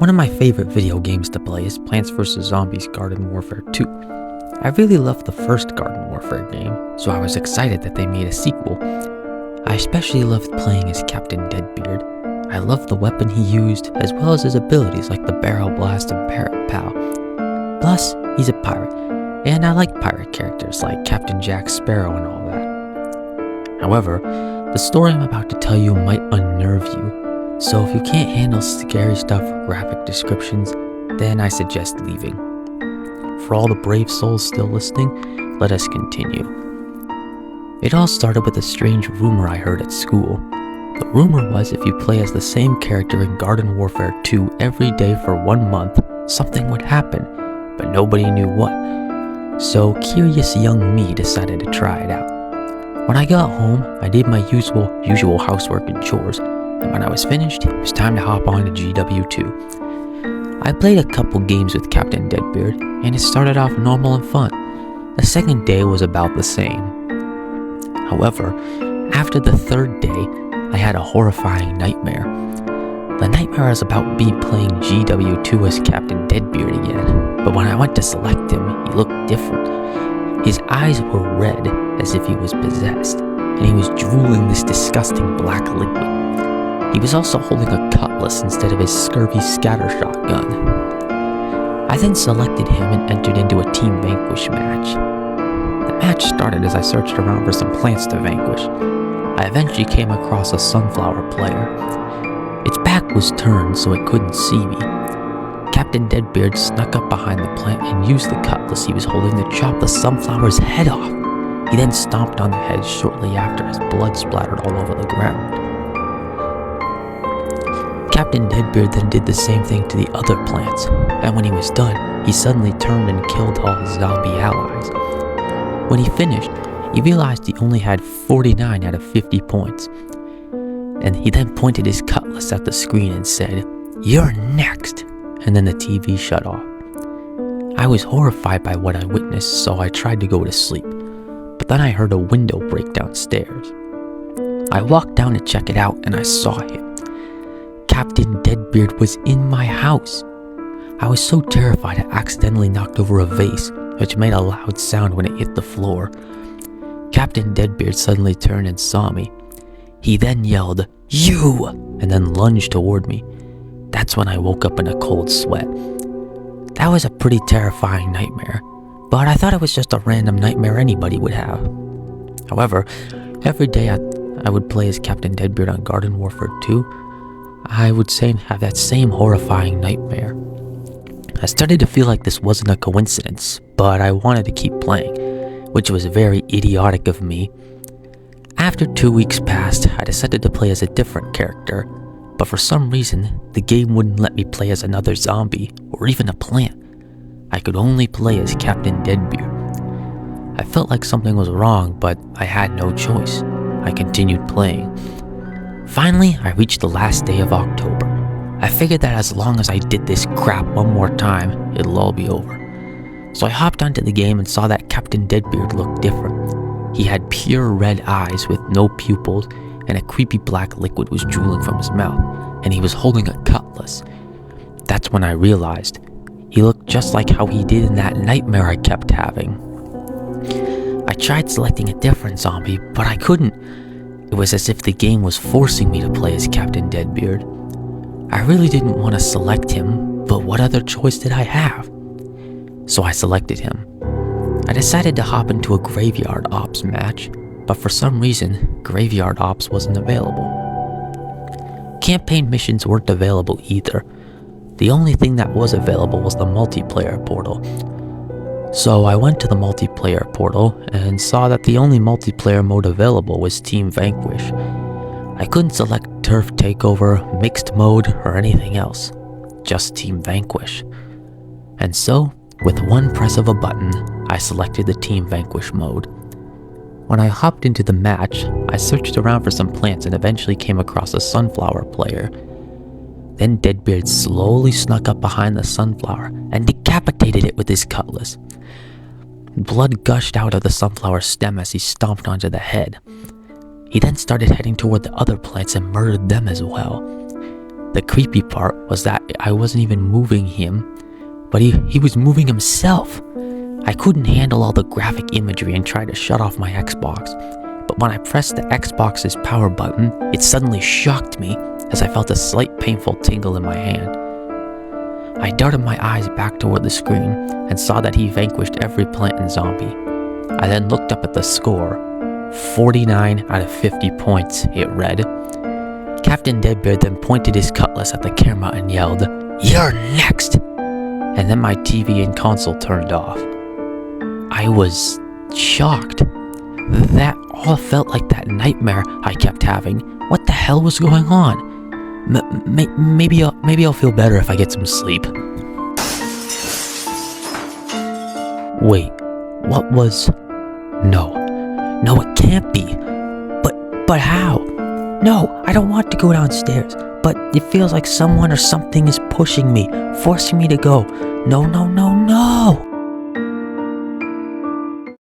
One of my favorite video games to play is Plants vs. Zombies Garden Warfare 2. I really loved the first Garden Warfare game, so I was excited that they made a sequel. I especially loved playing as Captain Dreadbeard. I loved the weapon he used, as well as his abilities like the Barrel Blast and Parrot Pow. Plus, he's a pirate, and I like pirate characters like Captain Jack Sparrow and all that. However, the story I'm about to tell you might unnerve you, so if you can't handle scary stuff or graphic descriptions, then I suggest leaving. For all the brave souls still listening, let us continue. It all started with a strange rumor I heard at school. The rumor was if you play as the same character in Garden Warfare 2 every day for 1 month, something would happen, but nobody knew what. So curious young me decided to try it out. When I got home, I did my usual housework and chores, and when I was finished, it was time to hop on to GW2. I played a couple games with Captain Dreadbeard, and it started off normal and fun. The second day was about the same. However, after the third day, I had a horrifying nightmare. The nightmare was about me playing GW2 as Captain Dreadbeard again, but when I went to select him, he looked different. His eyes were red, as if he was possessed, and he was drooling this disgusting black liquid. He was also holding a cutlass instead of his scurvy scattershot gun. I then selected him and entered into a Team Vanquish match. The match started as I searched around for some plants to vanquish. I eventually came across a sunflower player. Its back was turned so it couldn't see me. Captain Dreadbeard snuck up behind the plant and used the cutlass he was holding to chop the sunflower's head off. He then stomped on the head shortly after as blood splattered all over the ground. Captain Dreadbeard then did the same thing to the other plants, and when he was done, he suddenly turned and killed all his zombie allies. When he finished, he realized he only had 49 out of 50 points, and he then pointed his cutlass at the screen and said, "You're next," and then the TV shut off. I was horrified by what I witnessed, so I tried to go to sleep, but then I heard a window break downstairs. I walked down to check it out, and I saw him. Captain Dreadbeard was in my house. I was so terrified I accidentally knocked over a vase, which made a loud sound when it hit the floor. Captain Dreadbeard suddenly turned and saw me. He then yelled, "You!" and then lunged toward me. That's when I woke up in a cold sweat. That was a pretty terrifying nightmare, but I thought it was just a random nightmare anybody would have. However, every day I would play as Captain Dreadbeard on Garden Warfare 2, I would have that same horrifying nightmare. I started to feel like this wasn't a coincidence, but I wanted to keep playing, which was very idiotic of me. After 2 weeks passed, I decided to play as a different character, but for some reason, the game wouldn't let me play as another zombie, or even a plant. I could only play as Captain Dreadbeard. I felt like something was wrong, but I had no choice. I continued playing. Finally, I reached the last day of October. I figured that as long as I did this crap one more time, it'll all be over. So I hopped onto the game and saw that Captain Dreadbeard looked different. He had pure red eyes with no pupils, and a creepy black liquid was drooling from his mouth, and he was holding a cutlass. That's when I realized he looked just like how he did in that nightmare I kept having. I tried selecting a different zombie, but I couldn't. It was as if the game was forcing me to play as Captain Dreadbeard. I really didn't want to select him, but what other choice did I have? So I selected him. I decided to hop into a Graveyard Ops match, but for some reason, Graveyard Ops wasn't available. Campaign missions weren't available either. The only thing that was available was the multiplayer portal. So I went to the multiplayer portal and saw that the only multiplayer mode available was Team Vanquish. I couldn't select Turf Takeover, Mixed Mode, or anything else. Just Team Vanquish. And so, with one press of a button, I selected the Team Vanquish mode. When I hopped into the match, I searched around for some plants and eventually came across a sunflower player. Then Dreadbeard slowly snuck up behind the sunflower and decapitated it with his cutlass. Blood gushed out of the sunflower stem as he stomped onto the head. He then started heading toward the other plants and murdered them as well. The creepy part was that I wasn't even moving him, but he was moving himself. I couldn't handle all the graphic imagery and tried to shut off my Xbox, but when I pressed the Xbox's power button, it suddenly shocked me as I felt a slight painful tingle in my hand. I darted my eyes back toward the screen and saw that he vanquished every plant and zombie. I then looked up at the score. 49 out of 50 points, it read. Captain Dreadbeard then pointed his cutlass at the camera and yelled, "You're next!" And then my TV and console turned off. I was shocked. That all felt like that nightmare I kept having. What the hell was going on? Maybe I'll feel better if I get some sleep. Wait, what was... No, it can't be. But how? No, I don't want to go downstairs, but it feels like someone or something is pushing me, forcing me to go. No.